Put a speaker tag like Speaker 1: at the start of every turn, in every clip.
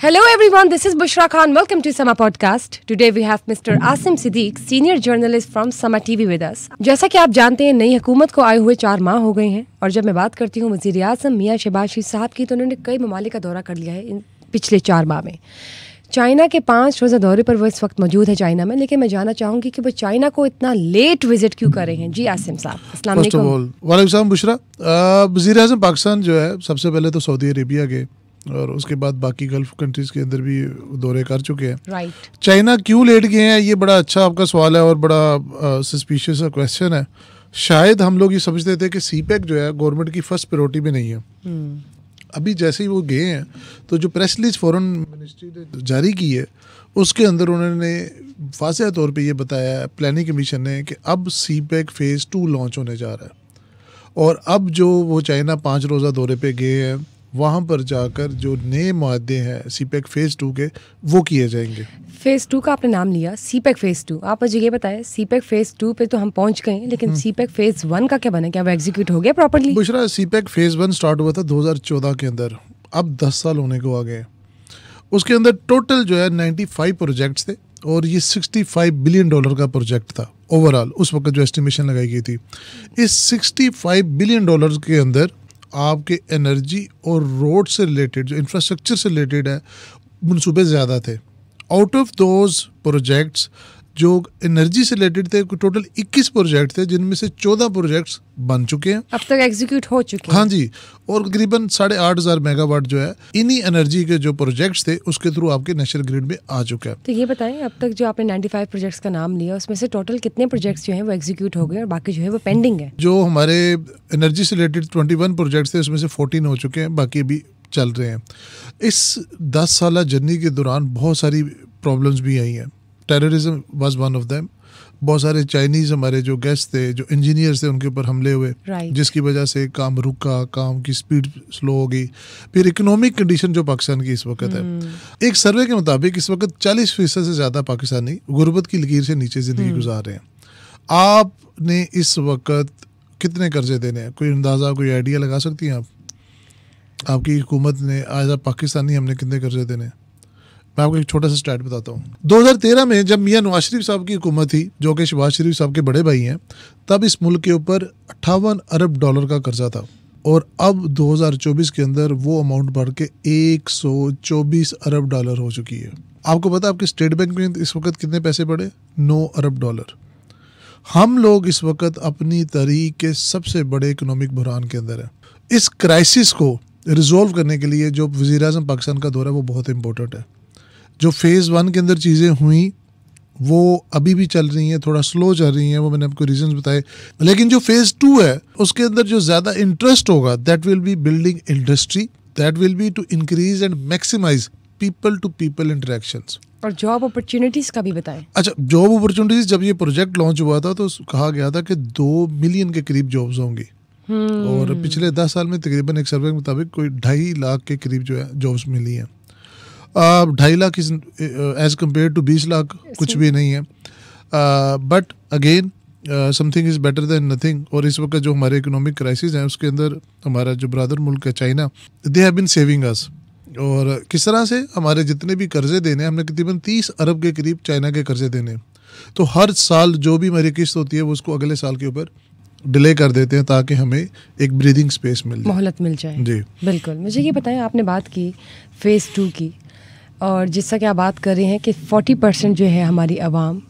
Speaker 1: Hello everyone, this is Bushra Khan. Welcome to Sama Podcast. Today we have Mr. Asim Siddiq, senior journalist from Sama TV with us. जैसा कि आप जानते हैं, नई हुकूमत को आए हुए 4 माह हो गए हैं और जब मैं बात करती हूँ वज़ीर आज़म मियां शहबाज शरीफ साहब की, तो उन्होंने कई ममालिक का दौरा कर लिया है इन पिछले 4 माह में। चाइना के 5 रोज़ा दौरे पर वो इस वक्त मौजूद है चाइना में, लेकिन मैं जानना चाहूँगी कि वो चाइना को इतना लेट विजिट क्यों कर रहे हैं। जी आसिम साहब, अस्सलाम वालेकुम।
Speaker 2: वालेकुम सलाम बुशरा। वज़ीर आज़म पाकिस्तान जो है सबसे पहले तो सऊदी अरेबिया गए और उसके बाद बाकी गल्फ कंट्रीज़ के अंदर भी दौरे कर चुके हैं।
Speaker 1: राइट।
Speaker 2: चाइना क्यों लेट गए हैं, ये बड़ा अच्छा आपका सवाल है और बड़ा सस्पिशियस क्वेश्चन है। शायद हम लोग ये समझते थे कि सीपैक जो है गवर्नमेंट की फर्स्ट प्रायोरिटी में नहीं है। अभी जैसे ही वो गए हैं तो जो प्रेस रिलीज फॉरेन मिनिस्ट्री ने जारी की है उसके अंदर उन्होंने वाज़ेह तौर पे ये बताया है प्लानिंग कमीशन ने कि अब सीपैक फ़ेज़ 2 लॉन्च होने जा रहा है और अब जो वो चाइना 5 रोज़ा दौरे पे गए हैं वहाँ पर जाकर जो नए मुआहदे हैं सीपैक फ़ेज़ 2 के वो किए जाएंगे।
Speaker 1: फ़ेज़ 2 का आपने नाम लिया, सीपैक फ़ेज़ 2। आप मुझे ये बताएं, सीपैक फ़ेज़ 2 पे तो हम पहुंच गए हैं, लेकिन सीपैक फ़ेज़ 1 का क्या बना? क्या वो एग्जीक्यूट हो गया properly?
Speaker 2: Bushra, CPEC phase 1 start हुआ था 2014 के अंदर, अब 10 साल होने को आ गए। उसके अंदर टोटल जो है 95 प्रोजेक्ट्स थे और ये $65 बिलियन का प्रोजेक्ट था ओवरऑल, उस वक्त जो एस्टिमेशन लगाई गई थी। इस $65 बिलियन के अंदर आपके एनर्जी और रोड से रिलेटेड जो इंफ्रास्ट्रक्चर से रिलेटेड है मनसूबे ज़्यादा थे। आउट ऑफ दोज प्रोजेक्ट्स जो एनर्जी से रिलेटेड थे टोटल 21 प्रोजेक्ट थे, जिनमें से 14 प्रोजेक्ट्स बन चुके हैं,
Speaker 1: अब तक एग्जीक्यूट हो चुके हैं।
Speaker 2: हाँ जी, और तकरीबन 8,500 मेगावाट जो है इन्हीं एनर्जी के जो प्रोजेक्ट्स थे उसके थ्रू आपके नेशनल ग्रिड में आ चुका है।
Speaker 1: तो ये बताएं, अब तक जो आपने 95 प्रोजेक्ट्स का नाम लिया उसमें से टोटल कितने प्रोजेक्ट्स जो हैं वो एग्जीक्यूट हो गए और बाकी जो है वो पेंडिंग है?
Speaker 2: जो हमारे एनर्जी से रिलेटेड 21 प्रोजेक्ट्स थे उसमें से 14 हो चुके हैं, बाकी अभी चल रहे हैं। इस 10 साल जर्नी के दौरान बहुत सारी प्रॉब्लम्स भी आई हैं। Terrorism was one of them. बहुत सारे चाइनीज़ हमारे जो गेस्ट थे, जो इंजीनियर्स थे, उनके ऊपर हमले हुए, जिसकी वजह से काम रुका, काम की स्पीड स्लो हो गई। फिर इकोनॉमिक कंडीशन जो पाकिस्तान की इस वक्त है, एक सर्वे के मुताबिक इस वक्त 40% से ज़्यादा पाकिस्तानी गुर्बत की लकीर से नीचे ज़िंदगी गुजार रहे हैं। आपने इस वक्त कितने कर्जे देने हैं, कोई अंदाज़ा, कोई आइडिया लगा सकती हैं आप? आपकी हुकूमत ने आज पाकिस्तानी हमने कितने कर्जे देने हैं? मैं आपको एक छोटा सा स्टैट बताता हूँ। 2013 में जब मियां नवाज शरीफ साहब की हुकूमत थी, जो कि शहबाज शरीफ साहब के बड़े भाई हैं, तब इस मुल्क के ऊपर $58 अरब का कर्जा था और अब 2024 के अंदर वो अमाउंट बढ़ के $124 अरब हो चुकी है। आपको पता है आपके स्टेट बैंक में इस वक्त कितने पैसे पड़े? $9 अरब। हम लोग इस वक्त अपनी तारीख के सबसे बड़े इकोनॉमिक बहरान के अंदर है। इस क्राइसिस को रिजोल्व करने के लिए जो वज़ीर आज़म पाकिस्तान का दौरा है वो बहुत इंपॉर्टेंट है। जो फ़ेज़ 1 के अंदर चीज़ें हुई वो अभी भी चल रही हैं, थोड़ा स्लो चल रही हैं, वो मैंने आपको रीजंस बताए। लेकिन जो फ़ेज़ 2 है उसके अंदर जो ज़्यादा इंटरेस्ट होगा that will be building industry, that will be to increase and maximise people to people interactions.
Speaker 1: और जॉब अपॉर्चुनिटीज़ का भी बताएं।
Speaker 2: अच्छा, जॉब अपॉर्चुनिटीज़, जब ये प्रोजेक्ट लॉन्च हुआ था तो कहा गया था कि 2 मिलियन के करीब जॉब्स होंगी और पिछले 10 साल में तकरीबन एक सर्वे के मुताबिक कोई 2.5 लाख के करीब जो है जॉब्स मिली हैं। 2.5 lakh as compare to 20 lakh कुछ भी नहीं है, but again something is better than nothing. और इस वक्त जो हमारे इकोनॉमिक क्राइसिस हैं उसके अंदर हमारा जो ब्रदर मुल्क है China, they have been saving us. और किस तरह से हमारे जितने भी कर्जे देने, हमने तकरीबन 30 अरब के करीब चाइना के कर्जे देने, तो हर साल जो भी हमारी किस्त होती है वो उसको अगले साल के ऊपर डिले कर देते हैं ताकि हमें एक ब्रीदिंग स्पेस मिल जाए,
Speaker 1: मोहलत मिल जाए।
Speaker 2: जी
Speaker 1: बिल्कुल। मुझे ये बताएं, आपने बात की फ़ेज़ 2 की और जिसका कि आप बात कर रहे हैं कि 40% जो है हमारी आवाम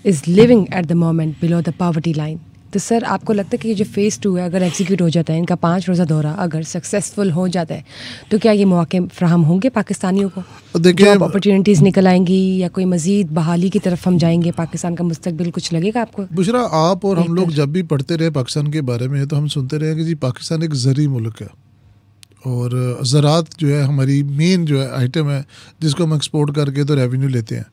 Speaker 1: is living at the moment below the poverty line. तो सर, आपको लगता है कि ये जो फ़ेज़ 2 है अगर एग्जीक्यूट हो जाता है, इनका 5 रोज़ा दौरा अगर सक्सेसफुल हो जाता है, तो क्या ये मौके फ्राहम होंगे पाकिस्तानियों को? जॉब अपॉर्चुनिटीज़ निकल आएंगी या कोई मज़ीद बहाली की तरफ हम जाएंगे? पाकिस्तान का मुस्तकबिल कुछ लगेगा आपको?
Speaker 2: बुशरा, आप और हम लोग जब भी पढ़ते रहे पाकिस्तान के बारे में तो हम सुनते रहे कि जी पाकिस्तान एक ज़री मुल्क है और ज़रात जो है हमारी मेन जो है आइटम है जिसको हम एक्सपोर्ट करके तो रेवेन्यू लेते हैं।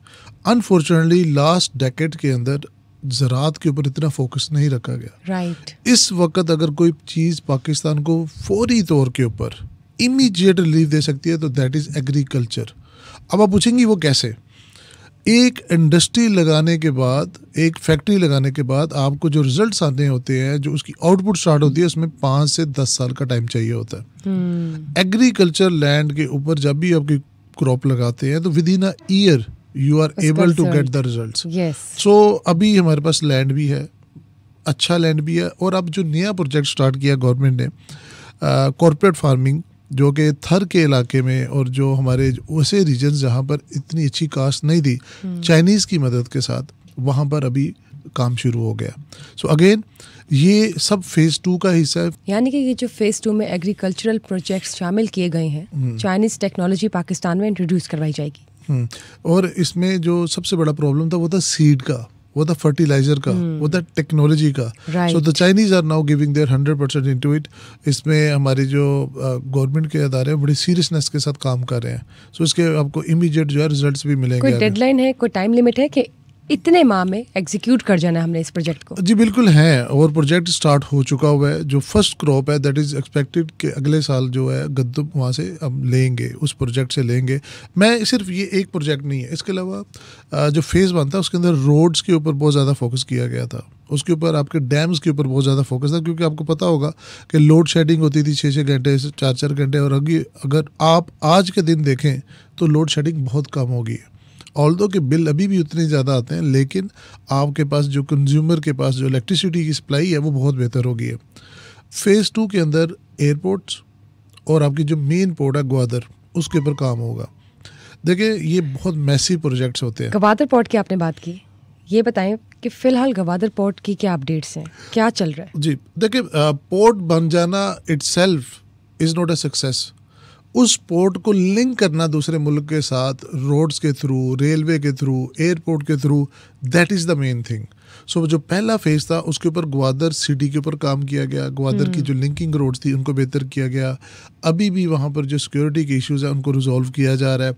Speaker 2: अनफॉर्चुनेटली लास्ट डेकेड के अंदर ज़रात के ऊपर इतना फोकस नहीं रखा गया।
Speaker 1: राइट।
Speaker 2: इस वक्त अगर कोई चीज़ पाकिस्तान को फौरी तौर के ऊपर इमीडिएट रिलीफ दे सकती है तो दैट इज़ एग्रीकल्चर। अब आप पूछेंगी वो कैसे? एक इंडस्ट्री लगाने के बाद, एक फैक्ट्री लगाने के बाद आपको जो रिजल्ट्स आते होते हैं, जो उसकी आउटपुट स्टार्ट होती है, उसमें 5 से 10 साल का टाइम चाहिए होता है। एग्रीकल्चर लैंड के ऊपर जब भी आपकी क्रॉप लगाते हैं तो within a year you are able to get the results.
Speaker 1: Yes.
Speaker 2: So अभी हमारे पास लैंड भी है, अच्छा लैंड भी है, और अब जो नया प्रोजेक्ट स्टार्ट किया गवर्नमेंट ने कॉर्पोरेट फार्मिंग, जो कि थर के इलाके में और जो हमारे वैसे रीजन्स जहाँ पर इतनी अच्छी कास्ट नहीं थी, चाइनीज़ की मदद के साथ वहाँ पर अभी काम शुरू हो गया। सो अगेन ये सब फेज़ 2 का हिस्सा है।
Speaker 1: यानी कि ये जो फेज़ 2 में एग्रीकल्चरल प्रोजेक्ट्स शामिल किए गए हैं, चाइनीज़ टेक्नोलॉजी पाकिस्तान में इंट्रोड्यूस करवाई जाएगी।
Speaker 2: और इसमें जो सबसे बड़ा प्रॉब्लम था वो था सीड का, वो था फर्टिलाइजर का, वो था टेक्नोलॉजी का। So the Chinese are now giving their 100% into it. इसमें हमारे जो गवर्नमेंट के अदारे हैं बड़ी सीरियसनेस के साथ काम कर रहे हैं। सो इसके आपको इमीडिएट जो है रिजल्ट्स भी मिलेंगे।
Speaker 1: कोई डेडलाइन है, कोई टाइम लिमिट है कि इतने माह में एग्जीक्यूट कर जाना हमने इस प्रोजेक्ट को?
Speaker 2: जी बिल्कुल है, और प्रोजेक्ट स्टार्ट हो चुका हुआ है। जो फर्स्ट क्रॉप है दैट इज़ एक्सपेक्टेड कि अगले साल जो है गद्दम वहाँ से हम लेंगे, उस प्रोजेक्ट से लेंगे। मैं सिर्फ ये एक प्रोजेक्ट नहीं है, इसके अलावा जो फेज़ 1 था उसके अंदर रोड्स के ऊपर बहुत ज़्यादा फोकस किया गया था, उसके ऊपर आपके डैम्स के ऊपर बहुत ज़्यादा फोकस था, क्योंकि आपको पता होगा कि लोड शेडिंग होती थी 6-6 घंटे, 4-4 घंटे, और अगर आप आज के दिन देखें तो लोड शेडिंग बहुत कम हो गई है। ऑल्दो के बिल अभी भी उतने ज़्यादा आते हैं, लेकिन आपके पास जो कंज्यूमर के पास जो इलेक्ट्रिसिटी की सप्लाई है वो बहुत बेहतर हो गई है। फेज़ 2 के अंदर एयरपोर्ट्स और आपकी जो मेन पोर्ट है ग्वादर, उसके ऊपर काम होगा। देखिए ये बहुत मैसिव प्रोजेक्ट्स होते हैं।
Speaker 1: गवादर पोर्ट की आपने बात की, ये बताएं कि फ़िलहाल गवादर पोर्ट की क्या अपडेट्स हैं, क्या चल रहा है? जी
Speaker 2: देखिए, पोर्ट बन जाना itself is not a success. उस पोर्ट को लिंक करना दूसरे मुल्क के साथ रोड्स के थ्रू, रेलवे के थ्रू, एयरपोर्ट के through, that is the main thing. So जो पहला फेज़ था उसके ऊपर ग्वादर सिटी के ऊपर काम किया गया, ग्वादर की जो लिंकिंग रोड्स थी उनको बेहतर किया गया। अभी भी वहाँ पर जो सिक्योरिटी के इश्यूज़ हैं उनको रिजॉल्व किया जा रहा है।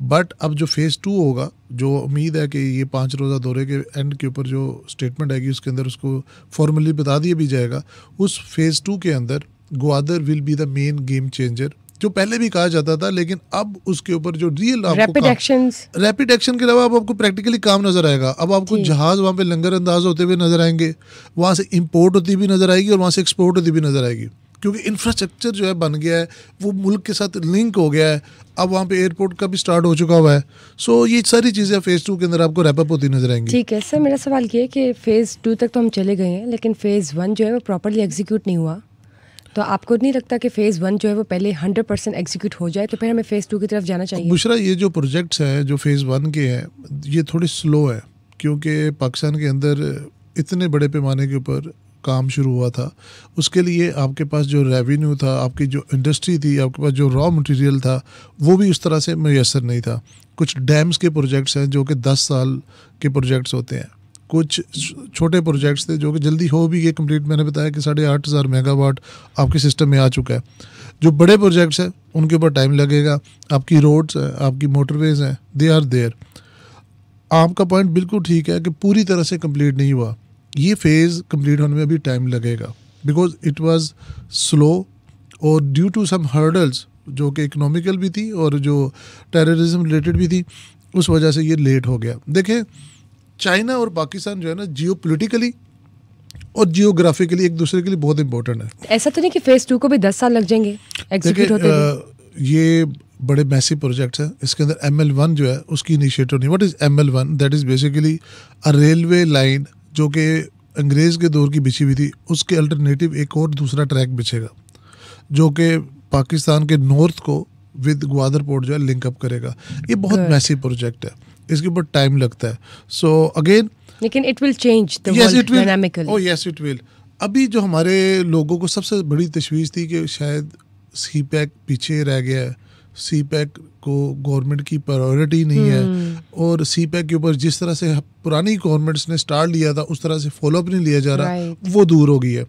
Speaker 2: बट अब जो फेज़ 2 होगा, जो उम्मीद है कि ये 5 रोज़ा दौरे के एंड के ऊपर जो स्टेटमेंट आएगी उसके अंदर उसको फॉर्मली बता दिया भी जाएगा। उस फेज़ 2 के अंदर Gwadar will be the main game changer, जो पहले भी कहा जाता था, लेकिन अब उसके ऊपर जो रियल
Speaker 1: रैपिड
Speaker 2: एक्शन के अलावा अब आपको प्रैक्टिकली काम नजर आएगा। अब आपको जहाज वहाँ पे लंगर अंदाज होते हुए नजर आएंगे, वहाँ से इंपोर्ट होती भी नजर आएगी और वहाँ से एक्सपोर्ट होती भी नजर आएगी, क्योंकि इंफ्रास्ट्रक्चर जो है बन गया है, वो मुल्क के साथ लिंक हो गया है। अब वहाँ पे एयरपोर्ट का भी स्टार्ट हो चुका हुआ है। सो ये सारी चीज़ें फेज़ 2 के अंदर आपको रैपअप होती नजर आएंगी।
Speaker 1: ठीक है सर, मेरा सवाल ये है कि फेज़ 2 तक तो हम चले गए हैं, लेकिन फेज़ 1 जो है वो प्रॉपरली एग्जीक्यूट नहीं हुआ, तो आपको नहीं लगता कि फेज़ 1 जो है वो पहले 100% एग्जीक्यूट हो जाए तो फिर हमें फेज़ 2 की तरफ जाना चाहिए?
Speaker 2: बुशरा, ये जो प्रोजेक्ट्स हैं जो फेज़ 1 के हैं ये थोड़े स्लो है, क्योंकि पाकिस्तान के अंदर इतने बड़े पैमाने के ऊपर काम शुरू हुआ था। उसके लिए आपके पास जो रेवेन्यू था, आपकी जो इंडस्ट्री थी, आपके पास जो रॉ मटेरियल था, वो भी उस तरह से मैसर नहीं था। कुछ डैम्स के प्रोजेक्ट्स हैं जो कि 10 साल के प्रोजेक्ट्स होते हैं, कुछ छोटे प्रोजेक्ट्स थे जो कि जल्दी हो भी गए कंप्लीट। मैंने बताया कि 8,500 मेगावाट आपके सिस्टम में आ चुका है। जो बड़े प्रोजेक्ट्स हैं उनके ऊपर टाइम लगेगा। आपकी रोड्स हैं, आपकी मोटरवेज हैं, दे आर देयर। आपका पॉइंट बिल्कुल ठीक है कि पूरी तरह से कंप्लीट नहीं हुआ, ये फेज़ कंप्लीट होने में भी टाइम लगेगा, बिकॉज इट वाज स्लो और ड्यू टू सम हर्डल्स जो कि इकोनॉमिकल भी थी और जो टेररिज्म रिलेटेड भी थी, उस वजह से ये लेट हो गया। देखें, चाइना और पाकिस्तान जो है ना, जियोपॉलिटिकली और जियोग्राफिकली एक दूसरे के लिए बहुत इंपॉर्टेंट है।
Speaker 1: ऐसा तो नहीं कि फेज़ 2 को भी 10 साल लग जाएंगे एग्जीक्यूट होते हुए?
Speaker 2: ये बड़े मैसिव प्रोजेक्ट्स हैं। इसके अंदर ML1 जो है उसकी इनिशिएटिव नहीं। What is ML1? That is basically a railway line जो कि अंग्रेज़ के दौर की बिछी हुई थी, उसके अल्टरनेटिव एक और दूसरा ट्रैक बिछेगा जो कि पाकिस्तान के नॉर्थ को विद ग्वादर पोर्ट जो है लिंकअप करेगा। ये बहुत मैसिव प्रोजेक्ट है, इसके ऊपर टाइम लगता है। सो अगेन,
Speaker 1: लेकिन it will change the world dynamically.
Speaker 2: Oh yes it will. अभी जो हमारे लोगों को सबसे बड़ी तशवीश थी कि शायद CPEC पीछे रह गया है, CPEC को गवर्नमेंट की प्रायोरिटी नहीं है, और CPEC के ऊपर जिस तरह से पुरानी गवर्नमेंट्स ने स्टार्ट लिया था उस तरह से फॉलोअप नहीं लिया जा रहा, वो दूर हो गई है।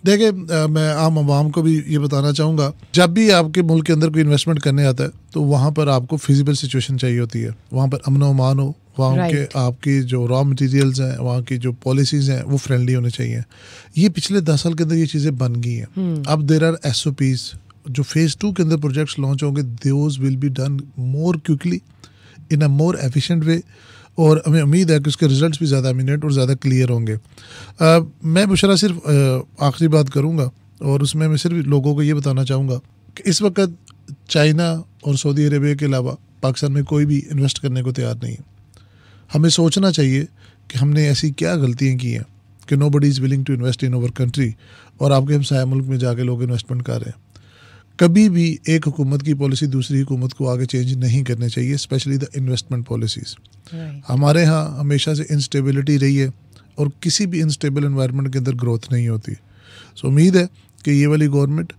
Speaker 2: देखिए, मैं आम आवाम को भी ये बताना चाहूँगा, जब भी आपके मुल्क के अंदर कोई इन्वेस्टमेंट करने आता है तो वहाँ पर आपको फिजिबल सिचुएशन चाहिए होती है, वहाँ पर अमन व अमान हो, वहाँ के आपकी जो रॉ मटेरियल्स हैं, वहाँ की जो पॉलिसीज़ हैं वो फ्रेंडली होने चाहिए। ये पिछले 10 साल के अंदर ये चीज़ें बन गई हैं। अब देयर आर SOPs। जो फेज़ 2 के अंदर प्रोजेक्ट्स लॉन्च होंगे, those will be done more quickly in a more efficient way, और हमें उम्मीद है कि उसके रिजल्ट्स भी ज़्यादा इमीडिएट और ज़्यादा क्लियर होंगे। मैं बुशरा सिर्फ आखिरी बात करूँगा, और उसमें मैं सिर्फ लोगों को ये बताना चाहूँगा कि इस वक्त चाइना और सऊदी अरेबिया के अलावा पाकिस्तान में कोई भी इन्वेस्ट करने को तैयार नहीं है। हमें सोचना चाहिए कि हमने ऐसी क्या गलतियाँ की हैं कि nobody is willing to invest in our country, और आपके हमसाया मुल्क में जाके लोग इन्वेस्टमेंट कर रहे हैं। कभी भी एक हुकूमत की पॉलिसी दूसरी हुकूमत को आगे चेंज नहीं करनी चाहिए, स्पेशली द इन्वेस्टमेंट पॉलिसीज़। हमारे यहाँ हमेशा से इंस्टेबिलिटी रही है और किसी भी इंस्टेबल एनवायरनमेंट के अंदर ग्रोथ नहीं होती। सो उम्मीद है कि ये वाली गवर्नमेंट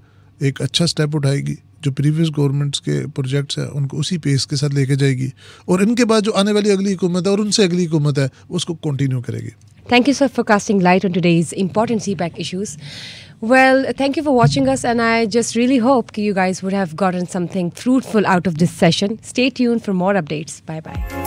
Speaker 2: एक अच्छा स्टेप उठाएगी, जो प्रीवियस गवर्नमेंट्स के प्रोजेक्ट्स हैं उनको उसी पेस के साथ लेके जाएगी, और इनके बाद जो आने वाली अगली हुकूमत है और उनसे अगली हुकूमत है उसको कंटिन्यू करेगी।
Speaker 1: Thank you, sir, for casting light on today's important CPAC issues. Well, thank you for watching us, and I just really hope you guys would have gotten something fruitful out of this session. Stay tuned for more updates. Bye-bye.